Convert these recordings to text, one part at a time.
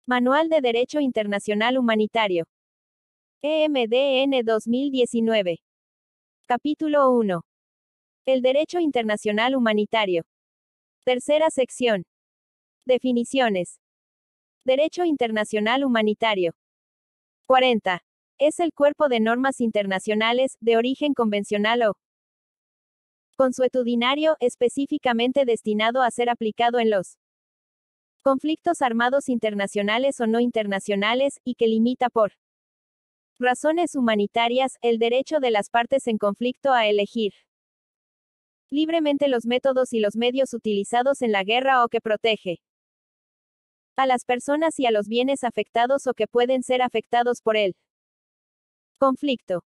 Manual de Derecho Internacional Humanitario. EMDN 2019. Capítulo 1. El Derecho Internacional Humanitario. Tercera sección. Definiciones. Derecho Internacional Humanitario. 40. Es el cuerpo de normas internacionales, de origen convencional o consuetudinario, específicamente destinado a ser aplicado en los conflictos armados internacionales o no internacionales, y que limita por razones humanitarias, el derecho de las partes en conflicto a elegir libremente los métodos y los medios utilizados en la guerra o que protege a las personas y a los bienes afectados o que pueden ser afectados por el conflicto.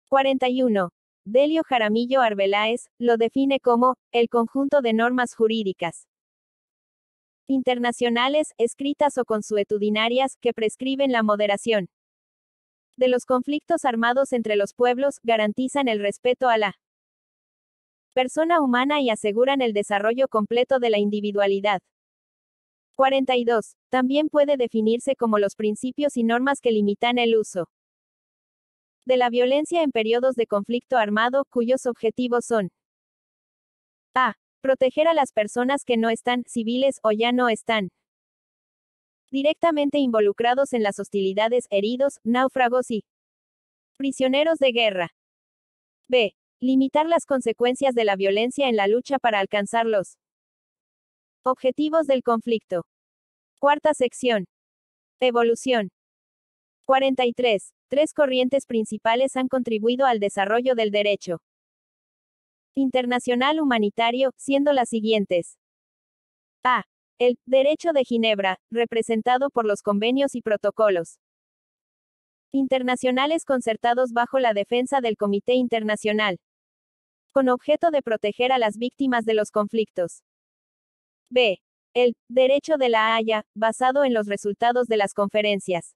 41. Delio Jaramillo Arbeláez lo define como el conjunto de normas jurídicas internacionales, escritas o consuetudinarias, que prescriben la moderación de los conflictos armados entre los pueblos, garantizan el respeto a la persona humana y aseguran el desarrollo completo de la individualidad. 42. También puede definirse como los principios y normas que limitan el uso de la violencia en periodos de conflicto armado, cuyos objetivos son a. Proteger a las personas que no están, civiles, o ya no están directamente involucrados en las hostilidades, heridos, náufragos y prisioneros de guerra. B. Limitar las consecuencias de la violencia en la lucha para alcanzar los objetivos del conflicto. Cuarta sección. Evolución. 43. Tres corrientes principales han contribuido al desarrollo del derecho internacional humanitario, siendo las siguientes. A. El Derecho de Ginebra, representado por los convenios y protocolos internacionales concertados bajo la defensa del Comité Internacional, con objeto de proteger a las víctimas de los conflictos. B. El Derecho de la Haya, basado en los resultados de las conferencias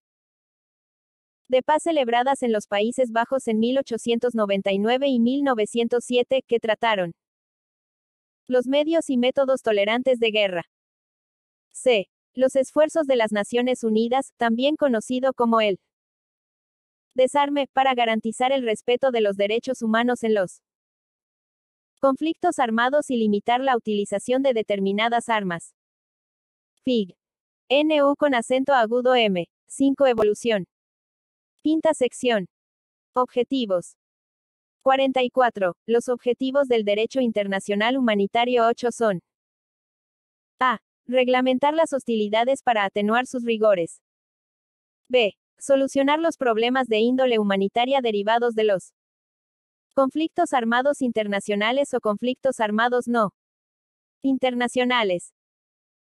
de paz celebradas en los Países Bajos en 1899 y 1907, que trataron los medios y métodos tolerantes de guerra. C. Los esfuerzos de las Naciones Unidas, también conocido como el desarme, para garantizar el respeto de los derechos humanos en los conflictos armados y limitar la utilización de determinadas armas. FIG. NU con acento agudo M. 5. Evolución. Quinta sección. Objetivos. 44. Los objetivos del derecho internacional humanitario 8 son: a. Reglamentar las hostilidades para atenuar sus rigores. B. Solucionar los problemas de índole humanitaria derivados de los conflictos armados internacionales o conflictos armados no internacionales.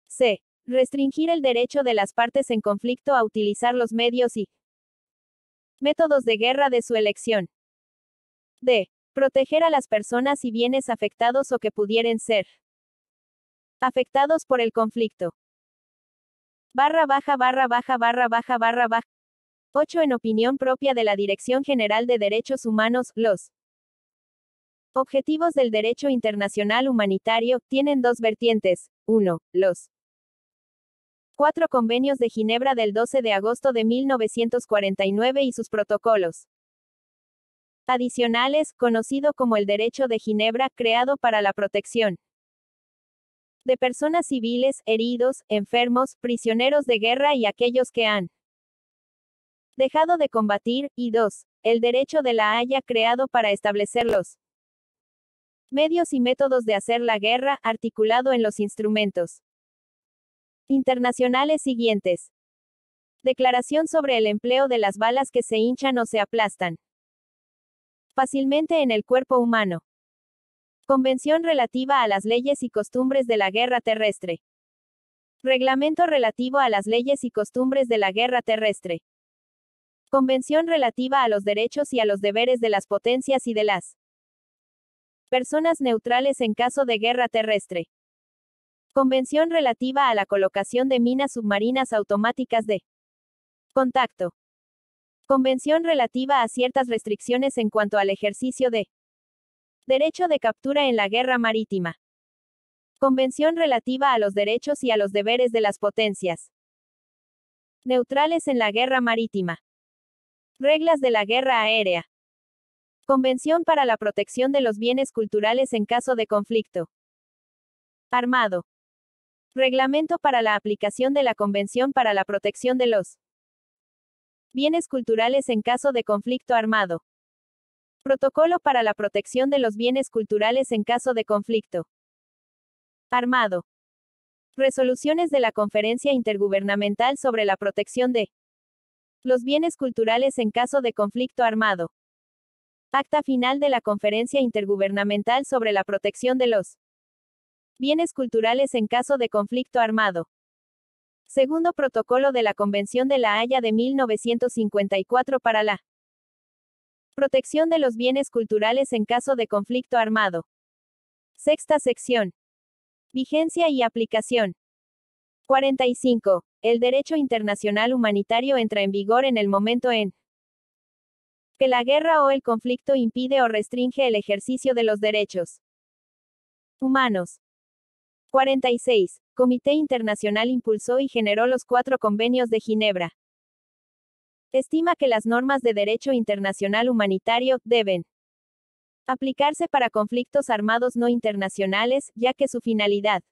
C. Restringir el derecho de las partes en conflicto a utilizar los medios y métodos de guerra de su elección. D. Proteger a las personas y bienes afectados o que pudieran ser afectados por el conflicto. 8. En opinión propia de la Dirección General de Derechos Humanos, los objetivos del derecho internacional humanitario tienen dos vertientes. 1. Los 4 convenios de Ginebra del 12 de agosto de 1949 y sus protocolos adicionales, conocido como el Derecho de Ginebra, creado para la protección de personas civiles, heridos, enfermos, prisioneros de guerra y aquellos que han dejado de combatir, y 2. El Derecho de la Haya, creado para establecer los medios y métodos de hacer la guerra, articulado en los instrumentos internacionales siguientes. Declaración sobre el empleo de las balas que se hinchan o se aplastan fácilmente en el cuerpo humano. Convención relativa a las leyes y costumbres de la guerra terrestre. Reglamento relativo a las leyes y costumbres de la guerra terrestre. Convención relativa a los derechos y a los deberes de las potencias y de las personas neutrales en caso de guerra terrestre. Convención relativa a la colocación de minas submarinas automáticas de contacto. Convención relativa a ciertas restricciones en cuanto al ejercicio de derecho de captura en la guerra marítima. Convención relativa a los derechos y a los deberes de las potencias. Neutrales en la guerra marítima. Reglas de la guerra aérea. Convención para la protección de los bienes culturales en caso de conflicto armado. Reglamento para la aplicación de la Convención para la protección de los bienes culturales en caso de conflicto armado. Protocolo para la protección de los bienes culturales en caso de conflicto armado. Resoluciones de la Conferencia Intergubernamental sobre la protección de los bienes culturales en caso de conflicto armado. Acta final de la Conferencia Intergubernamental sobre la protección de los bienes culturales en caso de conflicto armado. Segundo protocolo de la Convención de La Haya de 1954 para la protección de los bienes culturales en caso de conflicto armado. Sexta sección. Vigencia y aplicación. 45. El derecho internacional humanitario entra en vigor en el momento en que la guerra o el conflicto impide o restringe el ejercicio de los derechos humanos. 46. Comité Internacional impulsó y generó los 4 convenios de Ginebra. Estima que las normas de derecho internacional humanitario deben aplicarse para conflictos armados no internacionales, ya que su finalidad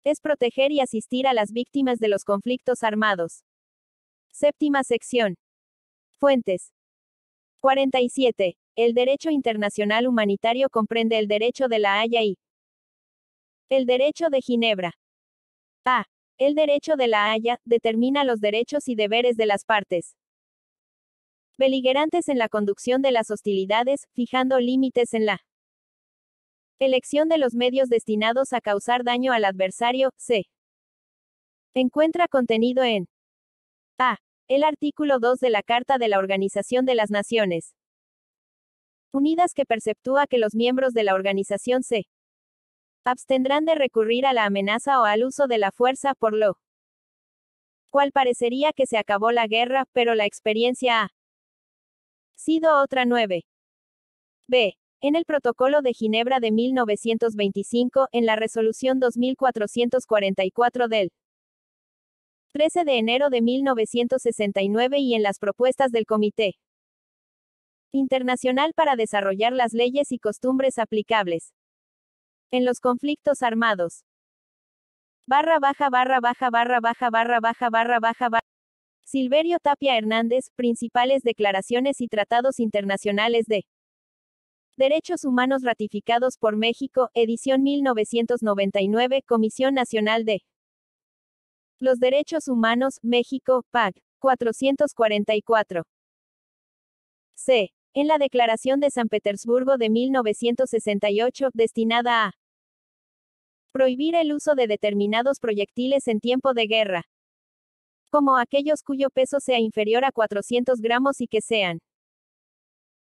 es proteger y asistir a las víctimas de los conflictos armados. Séptima sección. Fuentes. 47. El derecho internacional humanitario comprende el derecho de La Haya y el derecho de Ginebra. A. El derecho de La Haya determina los derechos y deberes de las partes beligerantes en la conducción de las hostilidades, fijando límites en la elección de los medios destinados a causar daño al adversario. Se encuentra contenido en A. El artículo 2 de la Carta de la Organización de las Naciones Unidas, que perceptúa que los miembros de la organización se abstendrán de recurrir a la amenaza o al uso de la fuerza, por lo cual parecería que se acabó la guerra, pero la experiencia ha sido otra. 9. B. En el Protocolo de Ginebra de 1925, en la Resolución 2444 del 13 de enero de 1969 y en las propuestas del Comité Internacional para desarrollar las leyes y costumbres aplicables en los conflictos armados. Silverio Tapia Hernández, Principales declaraciones y tratados internacionales de derechos humanos ratificados por México, edición 1999, Comisión Nacional de los Derechos Humanos, México, PAG, 444. C. En la Declaración de San Petersburgo de 1968, destinada a prohibir el uso de determinados proyectiles en tiempo de guerra, como aquellos cuyo peso sea inferior a 400 gramos y que sean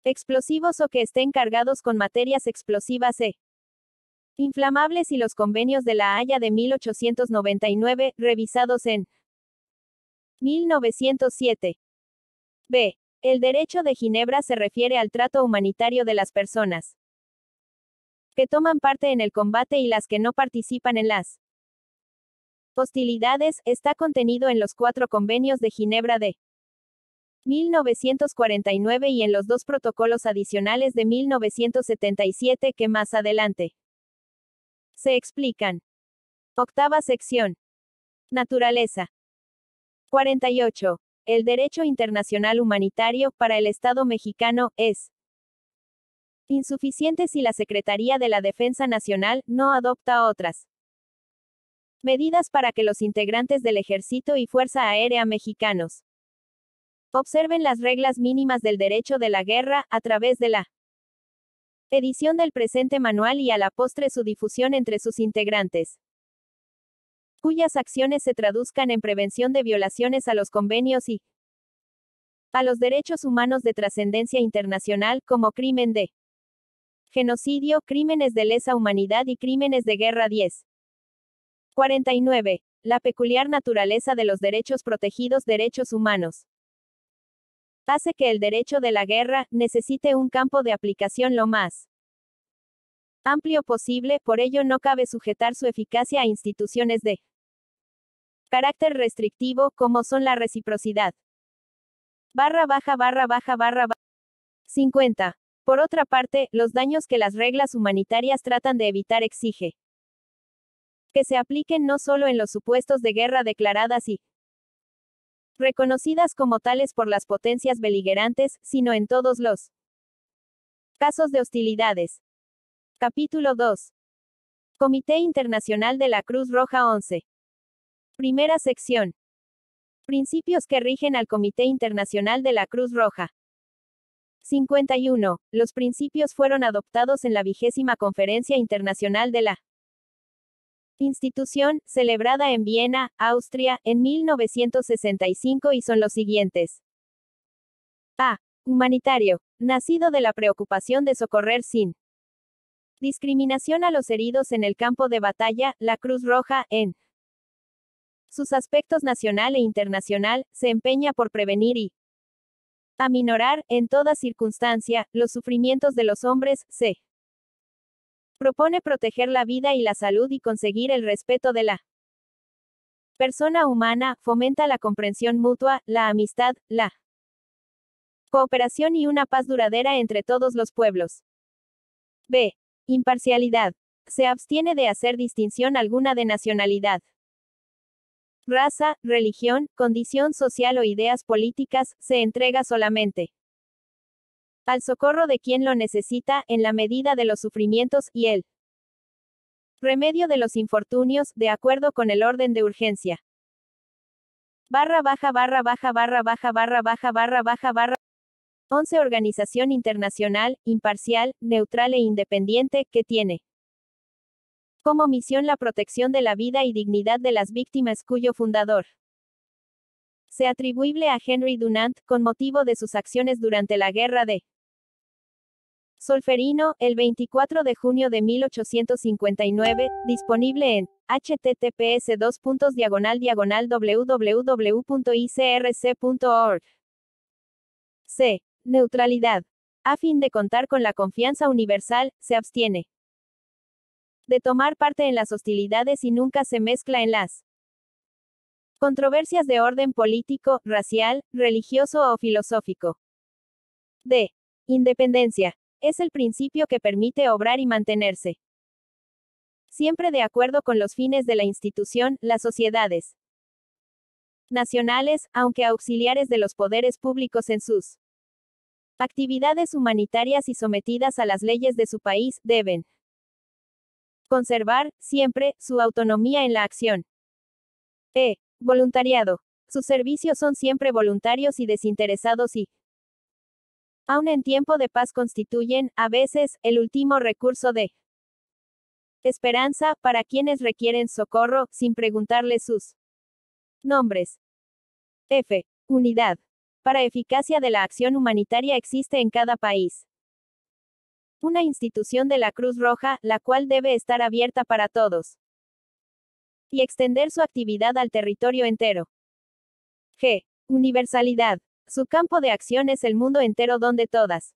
explosivos o que estén cargados con materias explosivas e inflamables, y los convenios de La Haya de 1899, revisados en 1907. B. El derecho de Ginebra se refiere al trato humanitario de las personas que toman parte en el combate y las que no participan en las hostilidades. Está contenido en los 4 convenios de Ginebra de 1949 y en los 2 protocolos adicionales de 1977 que más adelante se explican. Octava sección. Naturaleza. 48. El derecho internacional humanitario, para el Estado mexicano, es insuficiente si la Secretaría de la Defensa Nacional no adopta otras medidas para que los integrantes del Ejército y Fuerza Aérea mexicanos observen las reglas mínimas del derecho de la guerra, a través de la edición del presente manual y a la postre su difusión entre sus integrantes, cuyas acciones se traduzcan en prevención de violaciones a los convenios y a los derechos humanos de trascendencia internacional, como crimen de genocidio, crímenes de lesa humanidad y crímenes de guerra. 10. 49. La peculiar naturaleza de los derechos protegidos, derechos humanos, hace que el derecho de la guerra necesite un campo de aplicación lo más amplio posible, por ello no cabe sujetar su eficacia a instituciones de Carácter restrictivo, como son la reciprocidad. Barra baja barra baja barra baja. 50. Por otra parte, los daños que las reglas humanitarias tratan de evitar exige que se apliquen no solo en los supuestos de guerra declaradas y reconocidas como tales por las potencias beligerantes, sino en todos los casos de hostilidades. Capítulo 2. Comité Internacional de la Cruz Roja 11. Primera sección. Principios que rigen al Comité Internacional de la Cruz Roja. 51. Los principios fueron adoptados en la 20ª Conferencia Internacional de la institución, celebrada en Viena, Austria, en 1965 y son los siguientes. A. Humanitario. Nacido de la preocupación de socorrer sin discriminación a los heridos en el campo de batalla, la Cruz Roja, en sus aspectos nacional e internacional, se empeña por prevenir y aminorar, en toda circunstancia, los sufrimientos de los hombres, se propone proteger la vida y la salud y conseguir el respeto de la persona humana, fomenta la comprensión mutua, la amistad, la cooperación y una paz duradera entre todos los pueblos. B. Imparcialidad. Se abstiene de hacer distinción alguna de nacionalidad, raza, religión, condición social o ideas políticas, se entrega solamente al socorro de quien lo necesita, en la medida de los sufrimientos, y el remedio de los infortunios, de acuerdo con el orden de urgencia. Barra baja barra baja barra baja barra baja barra baja barra. 11. Organización internacional, imparcial, neutral e independiente, que tiene como misión la protección de la vida y dignidad de las víctimas, cuyo fundador se atribuible a Henry Dunant, con motivo de sus acciones durante la Guerra de Solferino, el 24 de junio de 1859, disponible en https://www.icrc.org. C. Neutralidad. A fin de contar con la confianza universal, se abstiene de tomar parte en las hostilidades y nunca se mezcla en las controversias de orden político, racial, religioso o filosófico. D. Independencia. Es el principio que permite obrar y mantenerse siempre de acuerdo con los fines de la institución, las sociedades nacionales, aunque auxiliares de los poderes públicos en sus actividades humanitarias y sometidas a las leyes de su país, deben conservar, siempre, su autonomía en la acción. E. Voluntariado. Sus servicios son siempre voluntarios y desinteresados y, aun en tiempo de paz, constituyen, a veces, el último recurso de esperanza, para quienes requieren socorro, sin preguntarles sus nombres. F. Unidad. Para eficacia de la acción humanitaria existe en cada país una institución de la Cruz Roja, la cual debe estar abierta para todos y extender su actividad al territorio entero. G. Universalidad. Su campo de acción es el mundo entero, donde todas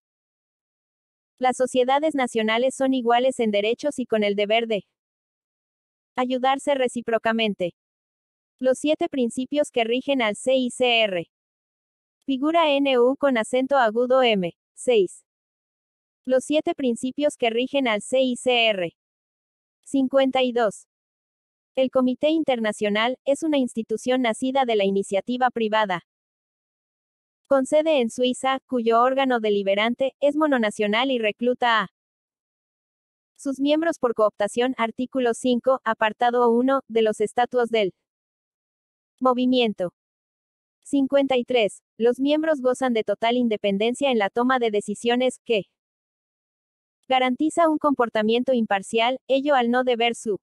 las sociedades nacionales son iguales en derechos y con el deber de ayudarse recíprocamente. Los 7 principios que rigen al CICR. Figura NU con acento agudo M. 6. Los 7 principios que rigen al CICR. 52. El Comité Internacional es una institución nacida de la iniciativa privada, con sede en Suiza, cuyo órgano deliberante es mononacional y recluta a sus miembros por cooptación. Artículo 5, apartado 1, de los estatutos del movimiento. 53. Los miembros gozan de total independencia en la toma de decisiones, que garantiza un comportamiento imparcial, ello al no deber su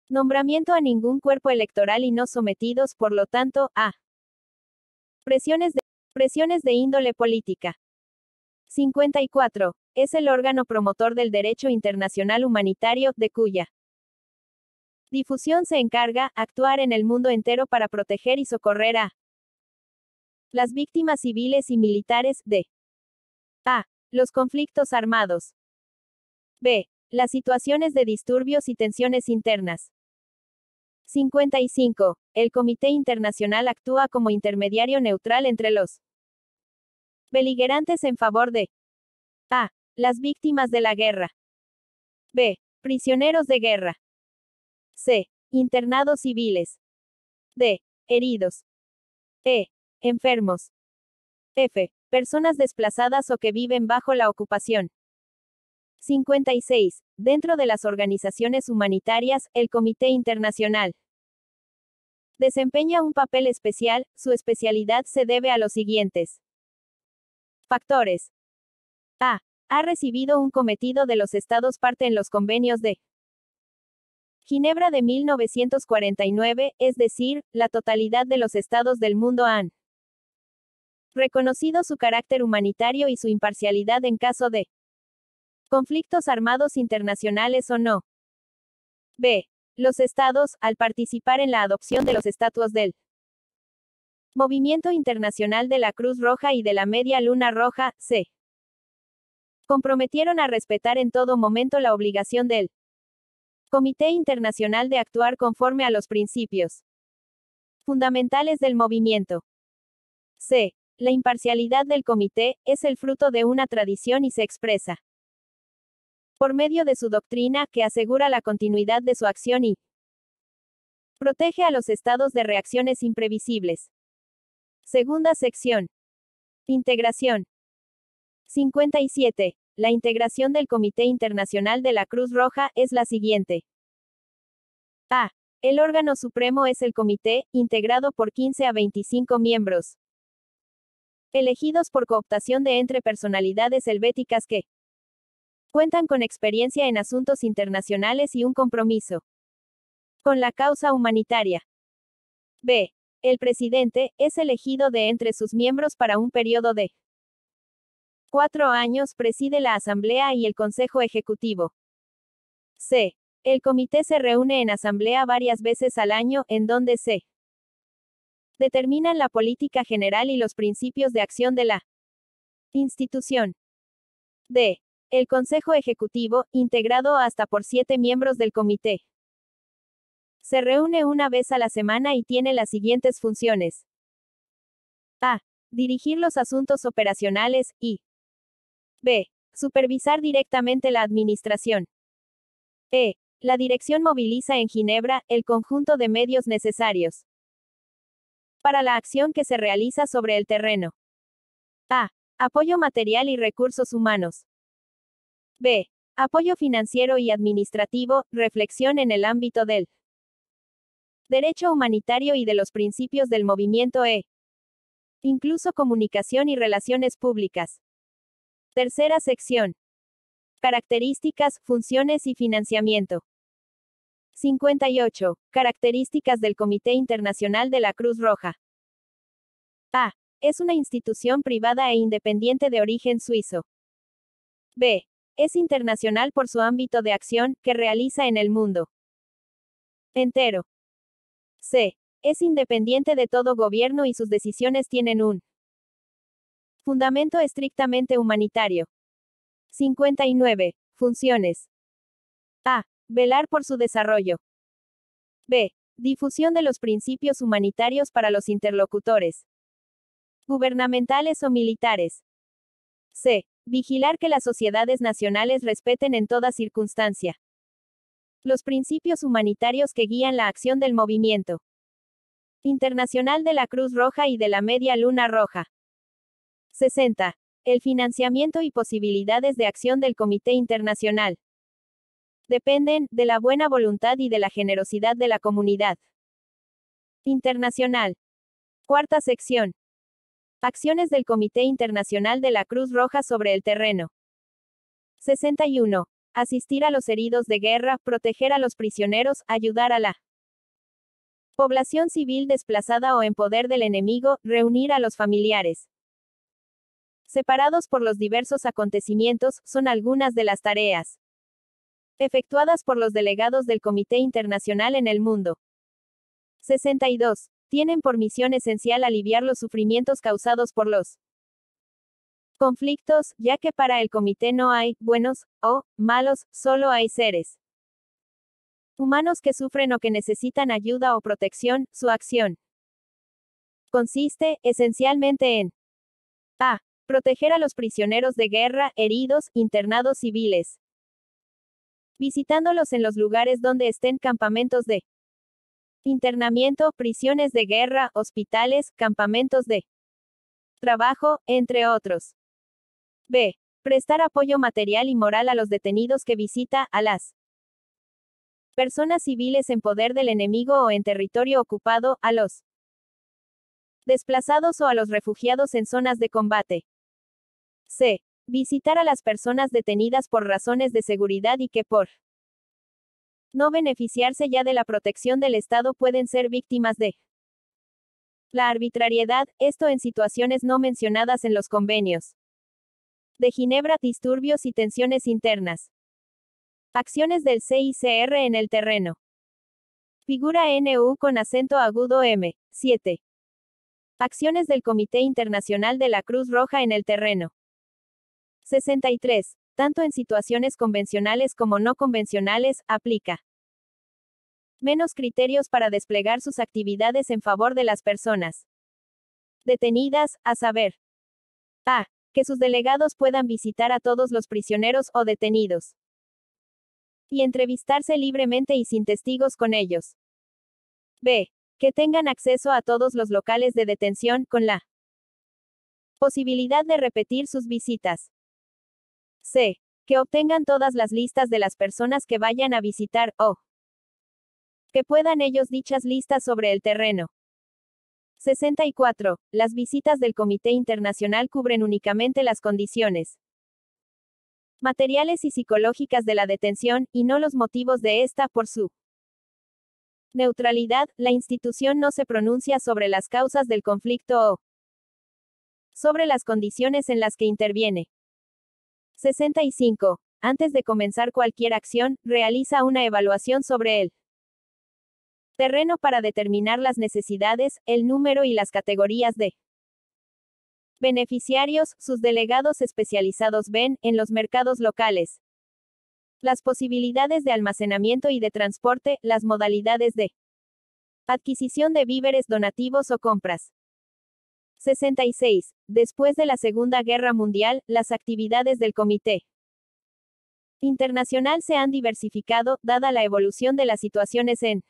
nombramiento a ningún cuerpo electoral y no sometidos, por lo tanto, a presiones de índole política. 54. Es el órgano promotor del derecho internacional humanitario, de cuya difusión se encarga, actuar en el mundo entero para proteger y socorrer a las víctimas civiles y militares de a. Los conflictos armados. B. Las situaciones de disturbios y tensiones internas. 55. El Comité Internacional actúa como intermediario neutral entre los beligerantes en favor de a. Las víctimas de la guerra. b. Prisioneros de guerra. c. Internados civiles. d. Heridos. e. Enfermos. f. Personas desplazadas o que viven bajo la ocupación. 56. Dentro de las organizaciones humanitarias, el Comité Internacional desempeña un papel especial. Su especialidad se debe a los siguientes factores. A. Ha recibido un cometido de los Estados parte en los convenios de Ginebra de 1949, es decir, la totalidad de los estados del mundo han reconocido su carácter humanitario y su imparcialidad en caso de conflictos armados internacionales o no. B. Los estados, al participar en la adopción de los estatutos del Movimiento Internacional de la Cruz Roja y de la Media Luna Roja, se comprometieron a respetar en todo momento la obligación del Comité Internacional de actuar conforme a los principios fundamentales del movimiento. C. La imparcialidad del comité es el fruto de una tradición y se expresa por medio de su doctrina, que asegura la continuidad de su acción y protege a los estados de reacciones imprevisibles. Segunda sección. Integración. 57. La integración del Comité Internacional de la Cruz Roja es la siguiente. A. El órgano supremo es el comité, integrado por 15 a 25 miembros, elegidos por cooptación de entre personalidades helvéticas que cuentan con experiencia en asuntos internacionales y un compromiso con la causa humanitaria. B. El presidente es elegido de entre sus miembros para un periodo de 4 años, preside la Asamblea y el Consejo Ejecutivo. C. El comité se reúne en asamblea varias veces al año, en donde se determinan la política general y los principios de acción de la institución. D. El Consejo Ejecutivo, integrado hasta por 7 miembros del comité, se reúne una vez a la semana y tiene las siguientes funciones. A. Dirigir los asuntos operacionales, y b. Supervisar directamente la administración. E. La dirección moviliza en Ginebra el conjunto de medios necesarios para la acción que se realiza sobre el terreno. A. Apoyo material y recursos humanos. B. Apoyo financiero y administrativo, reflexión en el ámbito del derecho humanitario y de los principios del movimiento E. Incluso comunicación y relaciones públicas. Tercera sección. Características, funciones y financiamiento. 58. Características del Comité Internacional de la Cruz Roja. A. Es una institución privada e independiente de origen suizo. B. Es internacional por su ámbito de acción, que realiza en el mundo entero. C. Es independiente de todo gobierno y sus decisiones tienen un fundamento estrictamente humanitario. 59. Funciones. A. Velar por su desarrollo. B. Difusión de los principios humanitarios para los interlocutores gubernamentales o militares. C. Vigilar que las sociedades nacionales respeten en toda circunstancia los principios humanitarios que guían la acción del movimiento internacional de la Cruz Roja y de la Media Luna Roja. 60. El financiamiento y posibilidades de acción del Comité Internacional dependen de la buena voluntad y de la generosidad de la comunidad internacional. Cuarta sección. Acciones del Comité Internacional de la Cruz Roja sobre el terreno. 61. Asistir a los heridos de guerra, proteger a los prisioneros, ayudar a la población civil desplazada o en poder del enemigo, reunir a los familiares separados por los diversos acontecimientos, son algunas de las tareas efectuadas por los delegados del Comité Internacional en el mundo. 62. Tienen por misión esencial aliviar los sufrimientos causados por los conflictos, ya que para el comité no hay buenos o malos, solo hay seres Humanos que sufren o que necesitan ayuda o protección, su acción consiste, esencialmente, en a. Proteger a los prisioneros de guerra, heridos, internados civiles, visitándolos en los lugares donde estén campamentos de internamiento, prisiones de guerra, hospitales, campamentos de trabajo, entre otros. B. Prestar apoyo material y moral a los detenidos que visita, a las personas civiles en poder del enemigo o en territorio ocupado, a los desplazados o a los refugiados en zonas de combate. C. Visitar a las personas detenidas por razones de seguridad y que por no beneficiarse ya de la protección del Estado pueden ser víctimas de la arbitrariedad, esto en situaciones no mencionadas en los convenios de Ginebra, disturbios y tensiones internas. Acciones del CICR en el terreno. Figura NU con acento agudo M. 7. Acciones del Comité Internacional de la Cruz Roja en el terreno. 63. Tanto en situaciones convencionales como no convencionales, aplica menos criterios para desplegar sus actividades en favor de las personas detenidas, a saber, a. Que sus delegados puedan visitar a todos los prisioneros o detenidos y entrevistarse libremente y sin testigos con ellos. B. Que tengan acceso a todos los locales de detención, con la posibilidad de repetir sus visitas. C. Que obtengan todas las listas de las personas que vayan a visitar, o que puedan ellos dichas listas sobre el terreno. 64. Las visitas del Comité Internacional cubren únicamente las condiciones materiales y psicológicas de la detención, y no los motivos de esta. Por su neutralidad, la institución no se pronuncia sobre las causas del conflicto o sobre las condiciones en las que interviene. 65. Antes de comenzar cualquier acción, realiza una evaluación sobre el terreno para determinar las necesidades, el número y las categorías de beneficiarios. Sus delegados especializados ven, en los mercados locales, las posibilidades de almacenamiento y de transporte, las modalidades de adquisición de víveres, donativos o compras. 66. Después de la Segunda Guerra Mundial, las actividades del Comité Internacional se han diversificado, dada la evolución de las situaciones en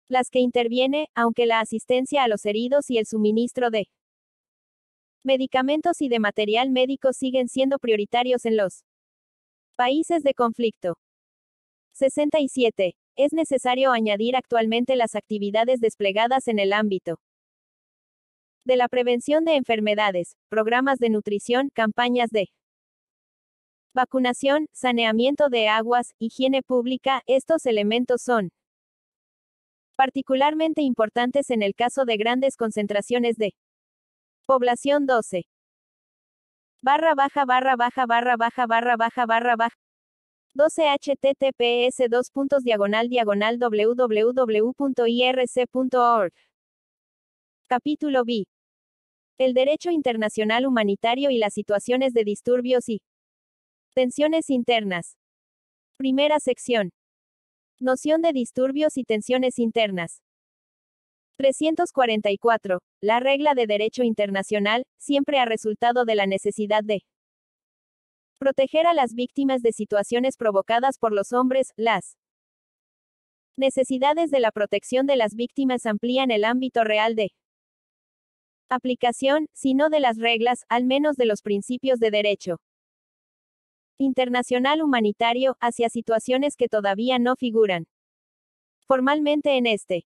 las que interviene, aunque la asistencia a los heridos y el suministro de medicamentos y de material médico siguen siendo prioritarios en los países de conflicto. 67. Es necesario añadir actualmente las actividades desplegadas en el ámbito de la prevención de enfermedades, programas de nutrición, campañas de vacunación, saneamiento de aguas, higiene pública. Estos elementos son particularmente importantes en el caso de grandes concentraciones de población. 12. Barra baja barra baja barra baja barra baja barra baja 12 https www.irc.org. Capítulo B. El derecho internacional humanitario y las situaciones de disturbios y tensiones internas. Primera sección. Noción de disturbios y tensiones internas. 344. La regla de derecho internacional siempre ha resultado de la necesidad de proteger a las víctimas de situaciones provocadas por los hombres. Las necesidades de la protección de las víctimas amplían el ámbito real de aplicación, si no de las reglas, al menos de los principios de derecho internacional humanitario, hacia situaciones que todavía no figuran formalmente en este.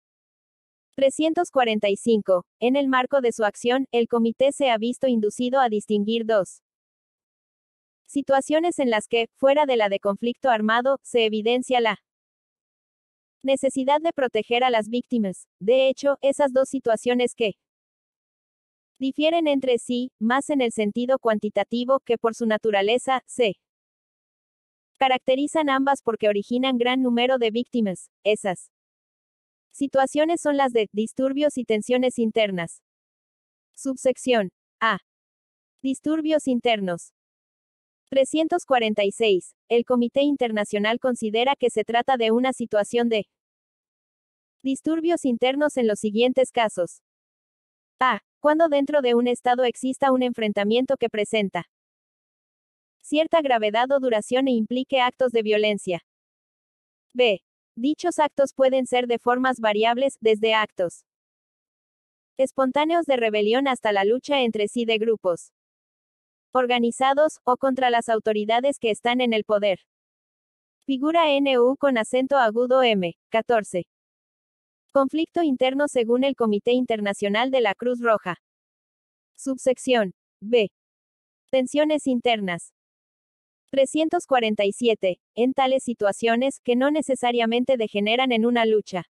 345. En el marco de su acción, el comité se ha visto inducido a distinguir dos situaciones en las que, fuera de la de conflicto armado, se evidencia la necesidad de proteger a las víctimas. De hecho, esas dos situaciones que difieren entre sí, más en el sentido cuantitativo que por su naturaleza, se caracterizan ambas porque originan gran número de víctimas. Esas situaciones son las de disturbios y tensiones internas. Subsección A. Disturbios internos. 346. El Comité Internacional considera que se trata de una situación de disturbios internos en los siguientes casos. A. Cuando dentro de un Estado exista un enfrentamiento que presenta cierta gravedad o duración e implique actos de violencia. B. Dichos actos pueden ser de formas variables, desde actos espontáneos de rebelión hasta la lucha entre sí de grupos organizados, o contra las autoridades que están en el poder. Figura NU con acento agudo M. 14. Conflicto interno según el Comité Internacional de la Cruz Roja. Subsección B. Tensiones internas. 347. En tales situaciones, que no necesariamente degeneran en una lucha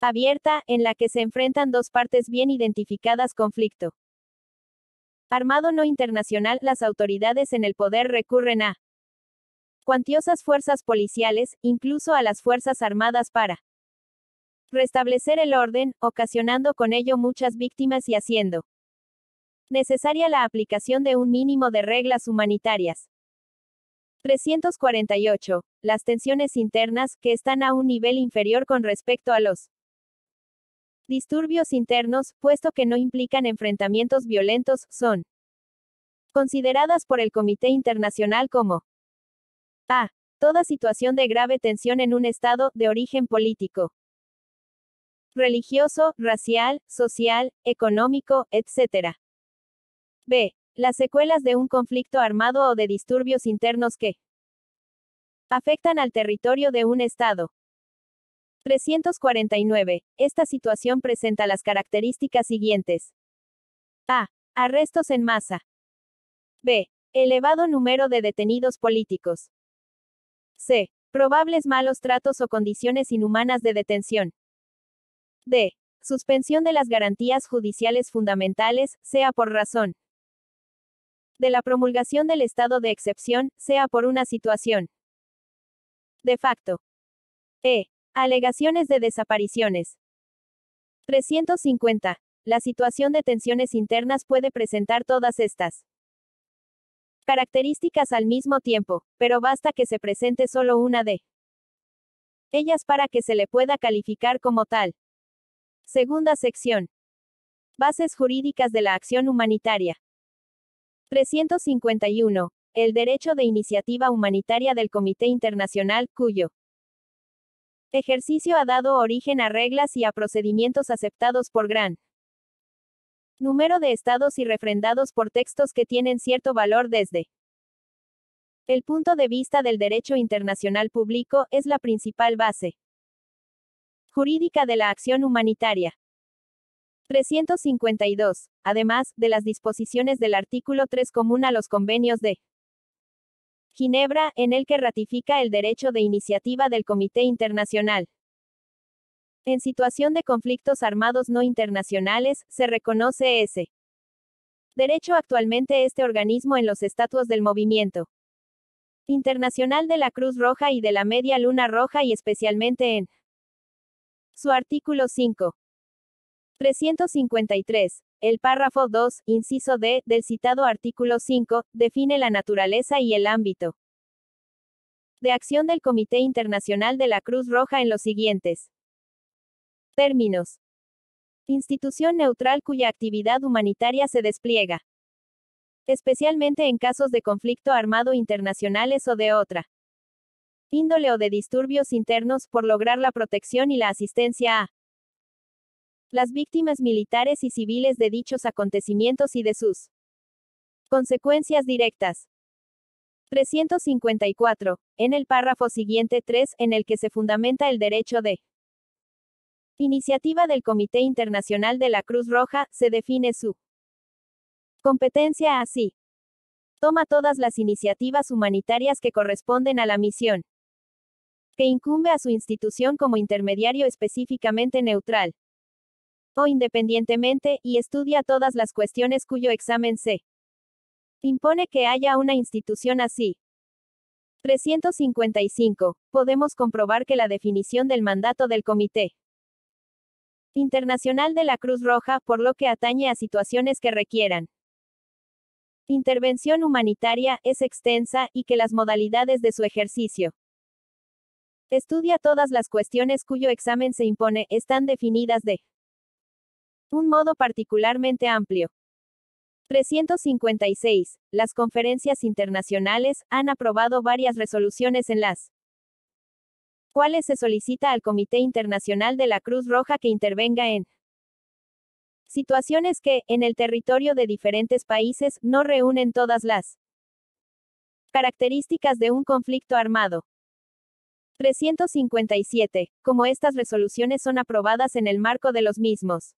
abierta, en la que se enfrentan dos partes bien identificadas, conflicto armado no internacional, las autoridades en el poder recurren a cuantiosas fuerzas policiales, incluso a las fuerzas armadas para restablecer el orden, ocasionando con ello muchas víctimas y haciendo necesaria la aplicación de un mínimo de reglas humanitarias. 348. Las tensiones internas, que están a un nivel inferior con respecto a los disturbios internos, puesto que no implican enfrentamientos violentos, son consideradas por el Comité Internacional como a. Toda situación de grave tensión en un Estado, de origen político, religioso, racial, social, económico, etc. B. Las secuelas de un conflicto armado o de disturbios internos que afectan al territorio de un Estado. 349. Esta situación presenta las características siguientes. A. Arrestos en masa. B. Elevado número de detenidos políticos. C. Probables malos tratos o condiciones inhumanas de detención. D. Suspensión de las garantías judiciales fundamentales, sea por razón de la promulgación del estado de excepción, sea por una situación de facto. E. Alegaciones de desapariciones. 350. La situación de tensiones internas puede presentar todas estas características al mismo tiempo, pero basta que se presente solo una de ellas para que se le pueda calificar como tal. Segunda sección. Bases jurídicas de la acción humanitaria. 351. El derecho de iniciativa humanitaria del Comité Internacional, cuyo ejercicio ha dado origen a reglas y a procedimientos aceptados por gran número de estados y refrendados por textos que tienen cierto valor desde el punto de vista del derecho internacional público, es la principal base jurídica de la acción humanitaria. 352. Además, de las disposiciones del artículo 3 común a los convenios de Ginebra, en el que ratifica el derecho de iniciativa del Comité Internacional. En situación de conflictos armados no internacionales, se reconoce ese derecho actualmente este organismo en los estatutos del Movimiento Internacional de la Cruz Roja y de la Media Luna Roja y especialmente en su artículo 5. 353. El párrafo 2, inciso D, del citado artículo 5, define la naturaleza y el ámbito de acción del Comité Internacional de la Cruz Roja en los siguientes términos. Institución neutral cuya actividad humanitaria se despliega especialmente en casos de conflicto armado internacionales o de otra índole o de disturbios internos, por lograr la protección y la asistencia a las víctimas militares y civiles de dichos acontecimientos y de sus consecuencias directas. 354. En el párrafo siguiente 3, en el que se fundamenta el derecho de iniciativa del Comité Internacional de la Cruz Roja, se define su competencia así. Toma todas las iniciativas humanitarias que corresponden a la misión que incumbe a su institución como intermediario específicamente neutral o independientemente, y estudia todas las cuestiones cuyo examen se impone que haya una institución así. 355. Podemos comprobar que la definición del mandato del Comité Internacional de la Cruz Roja, por lo que atañe a situaciones que requieran Intervención humanitaria es extensa y que las modalidades de su ejercicio. Estudia todas las cuestiones cuyo examen se impone, están definidas de un modo particularmente amplio. 356. Las conferencias internacionales han aprobado varias resoluciones en las cuales se solicita al Comité Internacional de la Cruz Roja que intervenga en situaciones que, en el territorio de diferentes países, no reúnen todas las características de un conflicto armado. 357. Como estas resoluciones son aprobadas en el marco de los mismos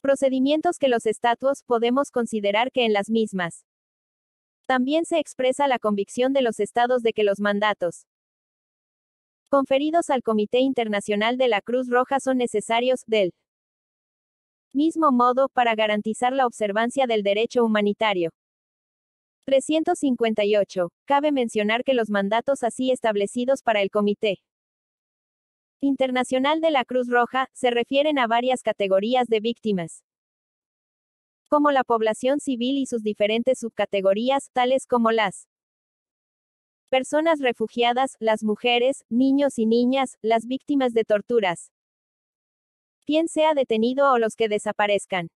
procedimientos que los estatutos, podemos considerar que en las mismas también se expresa la convicción de los estados de que los mandatos conferidos al Comité Internacional de la Cruz Roja son necesarios, del mismo modo, para garantizar la observancia del derecho humanitario. 358. Cabe mencionar que los mandatos así establecidos para el Comité Internacional de la Cruz Roja se refieren a varias categorías de víctimas, como la población civil y sus diferentes subcategorías, tales como las personas refugiadas, las mujeres, niños y niñas, las víctimas de torturas, quien sea detenido o los que desaparezcan.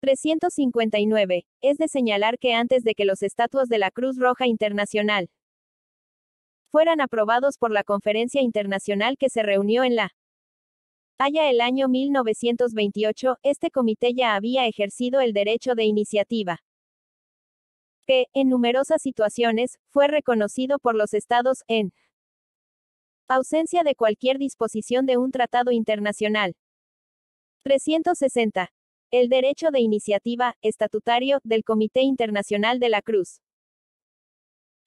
359. Es de señalar que antes de que los estatutos de la Cruz Roja Internacional fueran aprobados por la Conferencia Internacional que se reunió en La Haya el año 1928, este comité ya había ejercido el derecho de iniciativa, que, en numerosas situaciones, fue reconocido por los estados, en ausencia de cualquier disposición de un tratado internacional. 360. El derecho de iniciativa, estatutario, del Comité Internacional de la Cruz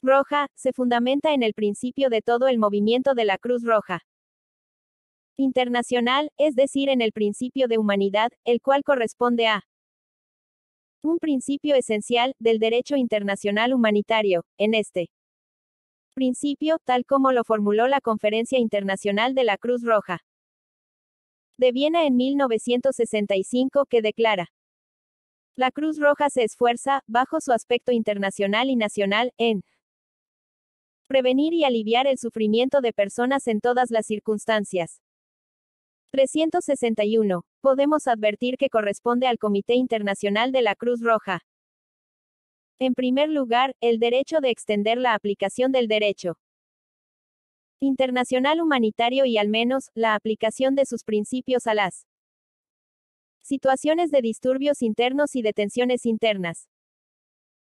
Roja, se fundamenta en el principio de todo el movimiento de la Cruz Roja Internacional, es decir, en el principio de humanidad, el cual corresponde a un principio esencial del derecho internacional humanitario. En este principio, tal como lo formuló la Conferencia Internacional de la Cruz Roja de Viena en 1965, que declara: la Cruz Roja se esfuerza, bajo su aspecto internacional y nacional, en prevenir y aliviar el sufrimiento de personas en todas las circunstancias. 361. Podemos advertir que corresponde al Comité Internacional de la Cruz Roja, en primer lugar, el derecho de extender la aplicación del derecho internacional humanitario y al menos, la aplicación de sus principios a las situaciones de disturbios internos y detenciones internas.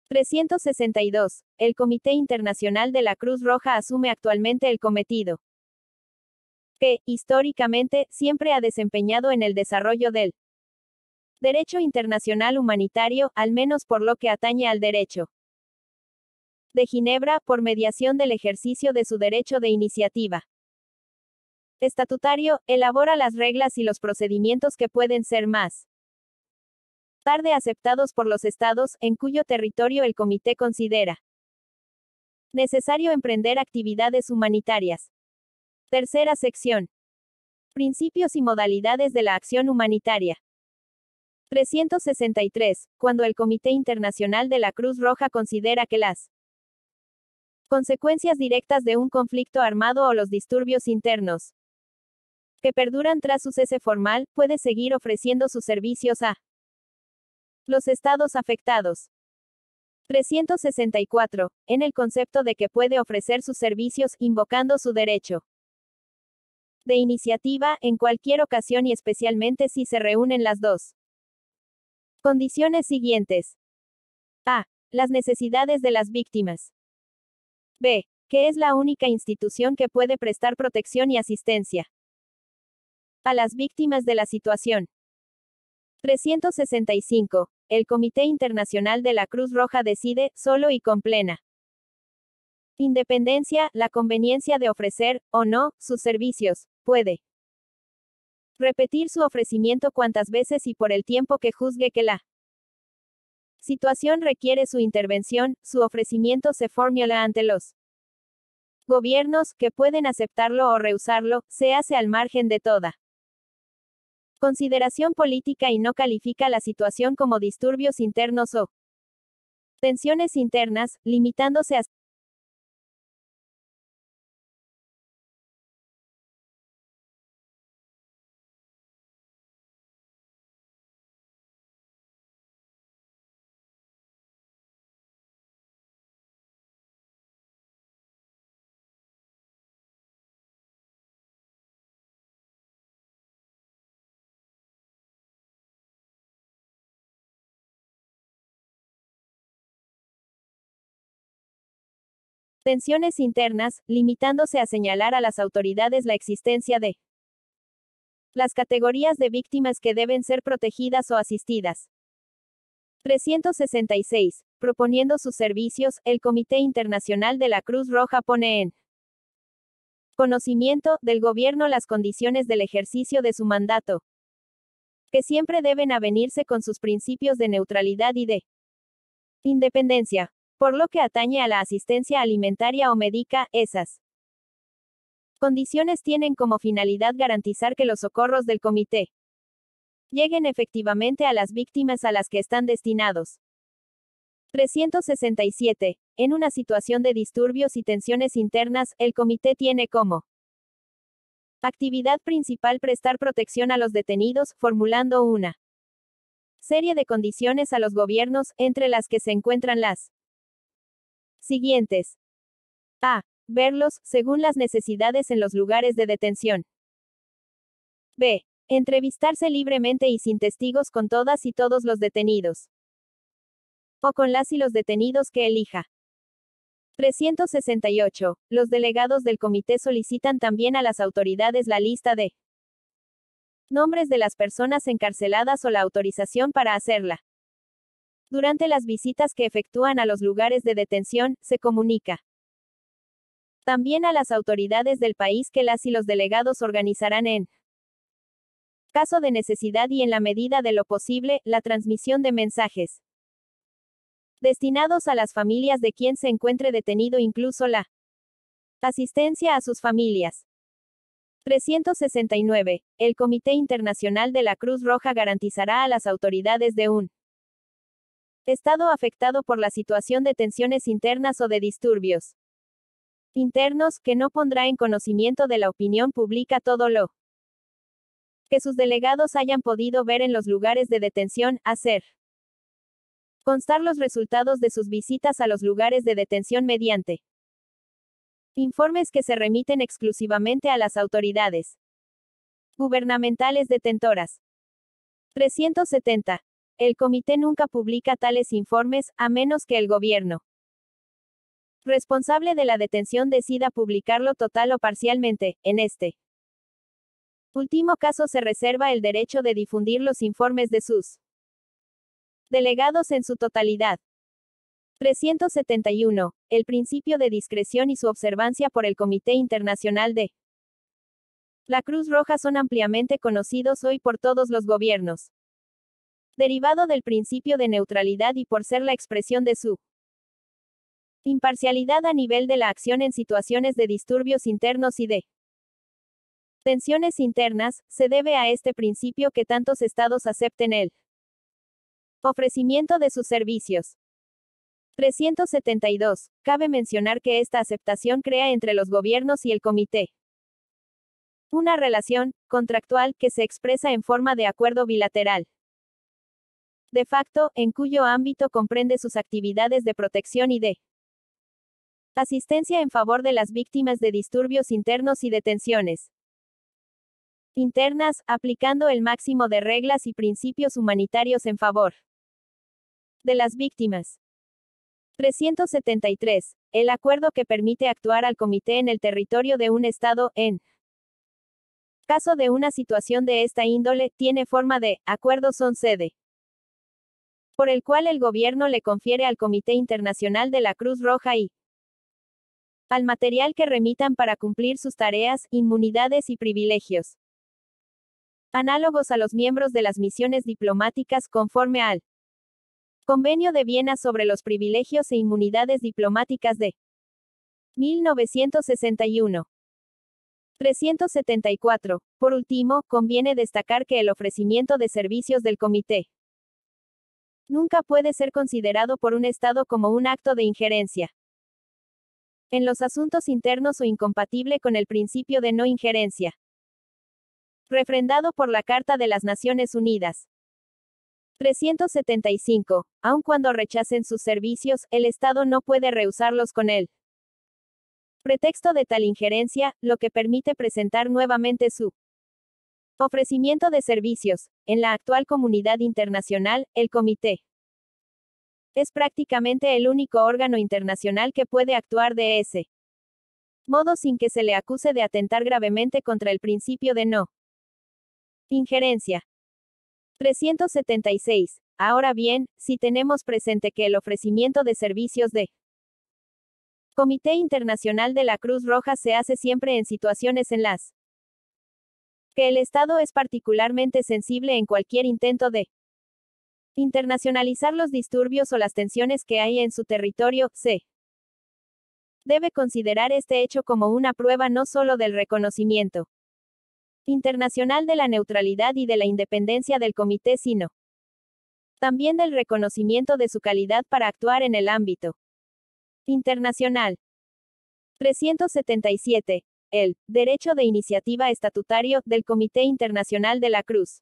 362. El Comité Internacional de la Cruz Roja asume actualmente el cometido que, históricamente, siempre ha desempeñado en el desarrollo del derecho internacional humanitario, al menos por lo que atañe al derecho de Ginebra, por mediación del ejercicio de su derecho de iniciativa estatutario, elabora las reglas y los procedimientos que pueden ser más tarde aceptados por los estados, en cuyo territorio el comité considera necesario emprender actividades humanitarias. Tercera sección. Principios y modalidades de la acción humanitaria. 363. Cuando el Comité Internacional de la Cruz Roja considera que las consecuencias directas de un conflicto armado o los disturbios internos que perduran tras su cese formal, puede seguir ofreciendo sus servicios a los estados afectados. 364. En el concepto de que puede ofrecer sus servicios, invocando su derecho de iniciativa, en cualquier ocasión y especialmente si se reúnen las dos condiciones siguientes. A. Las necesidades de las víctimas. B. Que es la única institución que puede prestar protección y asistencia a las víctimas de la situación. 365. El Comité Internacional de la Cruz Roja decide, solo y con plena independencia, la conveniencia de ofrecer, o no, sus servicios. Puede repetir su ofrecimiento cuantas veces y por el tiempo que juzgue que la situación requiere su intervención. Su ofrecimiento se formula ante los gobiernos, que pueden aceptarlo o rehusarlo, se hace al margen de toda consideración política y no califica la situación como disturbios internos o Tensiones internas, limitándose a tensiones internas, limitándose a señalar a las autoridades la existencia de las categorías de víctimas que deben ser protegidas o asistidas. 366. Proponiendo sus servicios, el Comité Internacional de la Cruz Roja pone en conocimiento del gobierno las condiciones del ejercicio de su mandato, que siempre deben avenirse con sus principios de neutralidad y de independencia. Por lo que atañe a la asistencia alimentaria o médica, esas condiciones tienen como finalidad garantizar que los socorros del comité lleguen efectivamente a las víctimas a las que están destinados. 367. En una situación de disturbios y tensiones internas, el comité tiene como actividad principal prestar protección a los detenidos, formulando una serie de condiciones a los gobiernos, entre las que se encuentran las siguientes. A. Verlos, según las necesidades en los lugares de detención. B. Entrevistarse libremente y sin testigos con todas y todos los detenidos. O con las y los detenidos que elija. 368. Los delegados del comité solicitan también a las autoridades la lista de nombres de las personas encarceladas o la autorización para hacerla. Durante las visitas que efectúan a los lugares de detención, se comunica también a las autoridades del país que las y los delegados organizarán en caso de necesidad y en la medida de lo posible, la transmisión de mensajes destinados a las familias de quien se encuentre detenido, incluso la asistencia a sus familias. 369. El Comité Internacional de la Cruz Roja garantizará a las autoridades de un estado afectado por la situación de tensiones internas o de disturbios internos, que no pondrá en conocimiento de la opinión pública todo lo que sus delegados hayan podido ver en los lugares de detención, hacer constar los resultados de sus visitas a los lugares de detención mediante informes que se remiten exclusivamente a las autoridades gubernamentales detentoras. 370. El comité nunca publica tales informes, a menos que el gobierno responsable de la detención decida publicarlo total o parcialmente. En este último caso se reserva el derecho de difundir los informes de sus delegados en su totalidad. 371. El principio de discreción y su observancia por el Comité Internacional de la Cruz Roja son ampliamente conocidos hoy por todos los gobiernos. Derivado del principio de neutralidad y por ser la expresión de su imparcialidad a nivel de la acción en situaciones de disturbios internos y de tensiones internas, se debe a este principio que tantos estados acepten el ofrecimiento de sus servicios. 372. Cabe mencionar que esta aceptación crea entre los gobiernos y el comité una relación contractual que se expresa en forma de acuerdo bilateral de facto, en cuyo ámbito comprende sus actividades de protección y de asistencia en favor de las víctimas de disturbios internos y de tensiones internas, aplicando el máximo de reglas y principios humanitarios en favor de las víctimas. 373. El acuerdo que permite actuar al comité en el territorio de un estado, en caso de una situación de esta índole, tiene forma de acuerdo son sede, por el cual el gobierno le confiere al Comité Internacional de la Cruz Roja y al material que remitan para cumplir sus tareas, inmunidades y privilegios análogos a los miembros de las misiones diplomáticas, conforme al Convenio de Viena sobre los privilegios e inmunidades diplomáticas de 1961. 374. Por último, conviene destacar que el ofrecimiento de servicios del Comité Nunca puede ser considerado por un Estado como un acto de injerencia en los asuntos internos o incompatible con el principio de no injerencia, refrendado por la Carta de las Naciones Unidas. 375. Aun cuando rechacen sus servicios, el Estado no puede rehusarlos con él. Pretexto de tal injerencia, lo que permite presentar nuevamente su ofrecimiento de servicios. En la actual comunidad internacional, el Comité es prácticamente el único órgano internacional que puede actuar de ese modo sin que se le acuse de atentar gravemente contra el principio de no injerencia. 376. Ahora bien, si tenemos presente que el ofrecimiento de servicios de Comité Internacional de la Cruz Roja se hace siempre en situaciones en las que el Estado es particularmente sensible en cualquier intento de internacionalizar los disturbios o las tensiones que hay en su territorio, se debe considerar este hecho como una prueba no solo del reconocimiento internacional de la neutralidad y de la independencia del comité, sino también del reconocimiento de su calidad para actuar en el ámbito internacional. 377. El derecho de iniciativa estatutario del Comité Internacional de la Cruz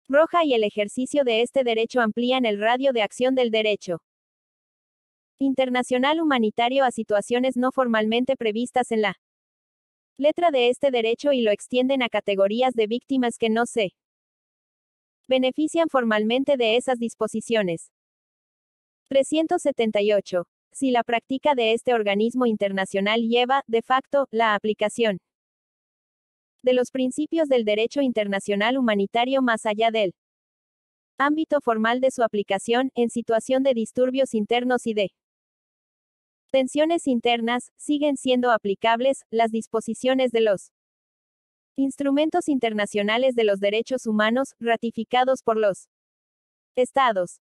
Roja y el ejercicio de este derecho amplían el radio de acción del derecho internacional humanitario a situaciones no formalmente previstas en la letra de este derecho y lo extienden a categorías de víctimas que no se benefician formalmente de esas disposiciones. 378. Si la práctica de este organismo internacional lleva, de facto, la aplicación de los principios del derecho internacional humanitario más allá del ámbito formal de su aplicación, en situación de disturbios internos y de tensiones internas, siguen siendo aplicables las disposiciones de los instrumentos internacionales de los derechos humanos, ratificados por los Estados.